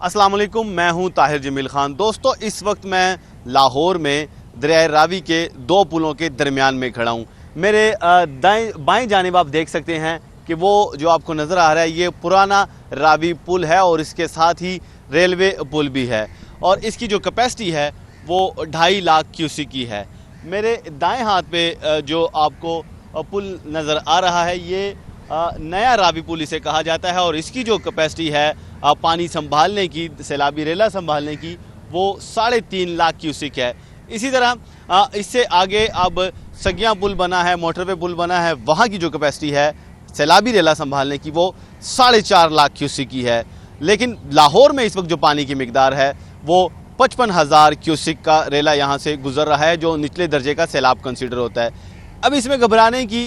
अस्सलाम वालेकुम, मैं हूं ताहिर जमील खान। दोस्तों, इस वक्त मैं लाहौर में दरिया रावी के दो पुलों के दरमियान में खड़ा हूं। मेरे दाएं बाएं जानिब आप देख सकते हैं कि वो जो आपको नज़र आ रहा है ये पुराना रावी पुल है और इसके साथ ही रेलवे पुल भी है और इसकी जो कैपेसिटी है वो 2.5 लाख क्यूसेक की है। मेरे दाएं हाथ पे जो आपको पुल नज़र आ रहा है ये नया रावी पुल इसे कहा जाता है और इसकी जो कैपेसिटी है पानी संभालने की, सैलाबी रेला संभालने की, वो 3.5 लाख क्यूसेक है। इसी तरह इससे आगे अब सगियां पुल बना है, मोटरवे पुल बना है, वहाँ की जो कैपेसिटी है सैलाबी रेला संभालने की वो 4.5 लाख क्यूसेक की है। लेकिन लाहौर में इस वक्त जो पानी की मिकदार है वो 55,000 क्यूसेक का रेला यहाँ से गुजर रहा है, जो निचले दर्जे का सैलाब कंसीडर होता है। अब इसमें घबराने की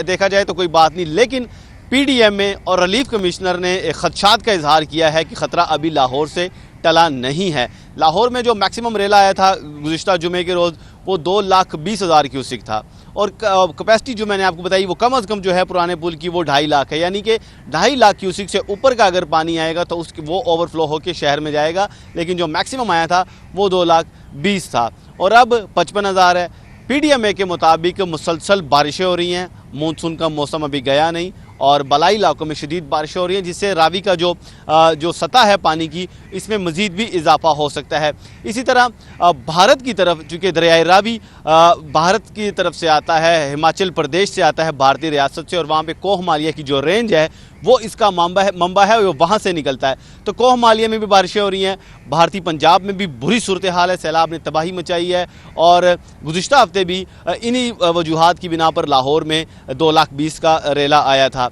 देखा जाए तो कोई बात नहीं, लेकिन पीडीएम में और रिलीफ कमिश्नर ने एक खदशात का इजहार किया है कि ख़तरा अभी लाहौर से टला नहीं है। लाहौर में जो मैक्सिमम रेला आया था गुज़िश्ता जुमे के रोज़ वो 2,20,000 क्यूसेक था और कैपेसिटी जो मैंने आपको बताई वो कम अज़ कम जो है पुराने पुल की वो 2.5 लाख है, यानी कि 2.5 लाख क्यूसेक से ऊपर का अगर पानी आएगा तो वो ओवरफ्लो होकर शहर में जाएगा। लेकिन जो मैक्सिमम आया था वो 2,20,000 था और अब 55,000 है। पीडीएमए के मुताबिक मुसलसल बारिशें हो रही हैं, मानसून का मौसम अभी गया नहीं और बलाई इलाकों में शदीद बारिशें हो रही हैं, जिससे रावी का जो सतह है पानी की इसमें मज़ीद भी इजाफा हो सकता है। इसी तरह भारत की तरफ, चूँकि दरियाए रावी भारत की तरफ से आता है, हिमाचल प्रदेश से आता है, भारतीय रियासत से, और वहाँ पे कोह मालिया की जो रेंज है वो इसका मंबा है वो वहाँ से निकलता है। तो कोह मालिया में भी बारिशें हो रही हैं, भारतीय पंजाब में भी बुरी सूरत हाल है, सैलाब ने तबाही मचाई है और गुज़िश्ता हफ्ते भी इन्हीं वजूहात की बिना पर लाहौर में 2,20,000 का रेला आया था।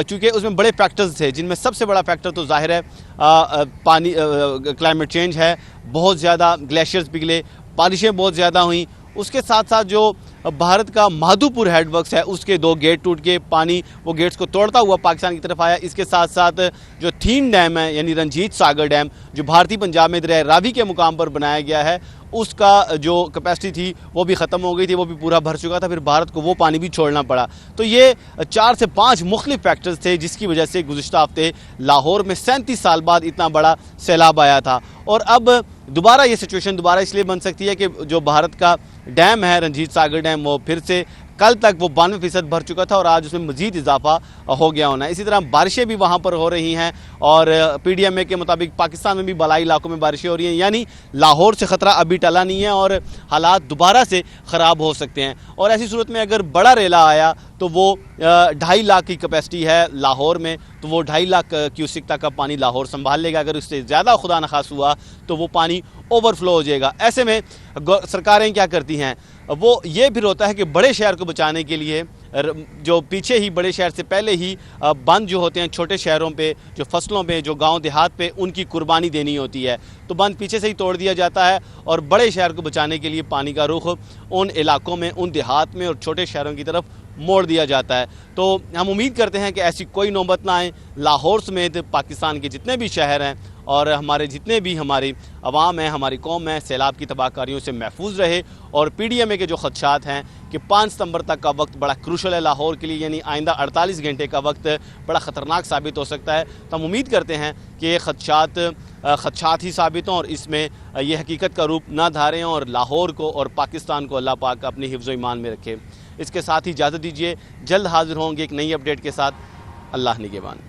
चूँकि उसमें बड़े फैक्टर्स थे, जिनमें सबसे बड़ा फैक्टर तो ज़ाहिर है पानी, क्लाइमेट चेंज है। बहुत ज़्यादा ग्लेशियर्स पिघले, बारिशें बहुत ज़्यादा हुई। उसके साथ साथ जो भारत का माधोपुर हेडवर्क्स है उसके 2 गेट टूट के पानी वो गेट्स को तोड़ता हुआ पाकिस्तान की तरफ आया। इसके साथ साथ जो थीन डैम है यानी रंजीत सागर डैम, जो भारतीय पंजाब में दरिया रावी के मुकाम पर बनाया गया है, उसका जो कैपेसिटी थी वो भी ख़त्म हो गई थी, वो भी पूरा भर चुका था, फिर भारत को वो पानी भी छोड़ना पड़ा। तो ये 4 से 5 मुख्तलिफ फैक्टर्स थे जिसकी वजह से गुज़िश्ता हफ्ते लाहौर में 37 साल बाद इतना बड़ा सैलाब आया था। और अब दोबारा ये सिचुएशन दोबारा इसलिए बन सकती है कि जो भारत का डैम है रंजीत सागर डैम, वो फिर से कल तक वो 92% भर चुका था और आज उसमें मज़ीद इजाफा हो गया होना है। इसी तरह बारिशें भी वहाँ पर हो रही हैं और पीडीएमए के मुताबिक पाकिस्तान में भी बलाई इलाकों में बारिशें हो रही हैं, यानी लाहौर से ख़तरा अभी टला नहीं है और हालात दोबारा से ख़राब हो सकते हैं। और ऐसी सूरत में अगर बड़ा रेला आया तो वो 2.5 लाख की कैपेसिटी है लाहौर में, तो वो 2.5 लाख क्यूसेक तक का पानी लाहौर संभाल लेगा। अगर उससे ज़्यादा खुदा न खास हुआ तो वो पानी ओवरफ्लो हो जाएगा। ऐसे में सरकारें क्या करती हैं, वो ये फिर होता है कि बड़े शहर को बचाने के लिए जो पीछे ही बड़े शहर से पहले ही बंद जो होते हैं छोटे शहरों पे, जो फसलों पे, जो गांव देहात पे उनकी कुर्बानी देनी होती है, तो बंद पीछे से ही तोड़ दिया जाता है और बड़े शहर को बचाने के लिए पानी का रुख उन इलाकों में, उन देहात में और छोटे शहरों की तरफ मोड़ दिया जाता है। तो हम उम्मीद करते हैं कि ऐसी कोई नौबत ना आए। लाहौर समेत पाकिस्तान के जितने भी शहर हैं और हमारे जितने भी हमारी अवाम है, हमारी कौम है, सैलाब की तबाहकारियों से महफूज रहे। और पीडीएमए के जो खदशात हैं कि 5 सितंबर तक का वक्त बड़ा क्रूशल है लाहौर के लिए, यानी आइंदा 48 घंटे का वक्त बड़ा ख़तरनाक साबित हो सकता है। तो हम उम्मीद करते हैं कि ये खदशात ही साबित हों और इसमें ये हकीकत का रूप ना धारें और लाहौर को और पाकिस्तान को अल्लाह पाक अपने हिफ्ज़ व ईमान में रखे। इसके साथ ही इजाज़त दीजिए, जल्द हाजिर होंगे एक नई अपडेट के साथ। अल्लाह निगहबान।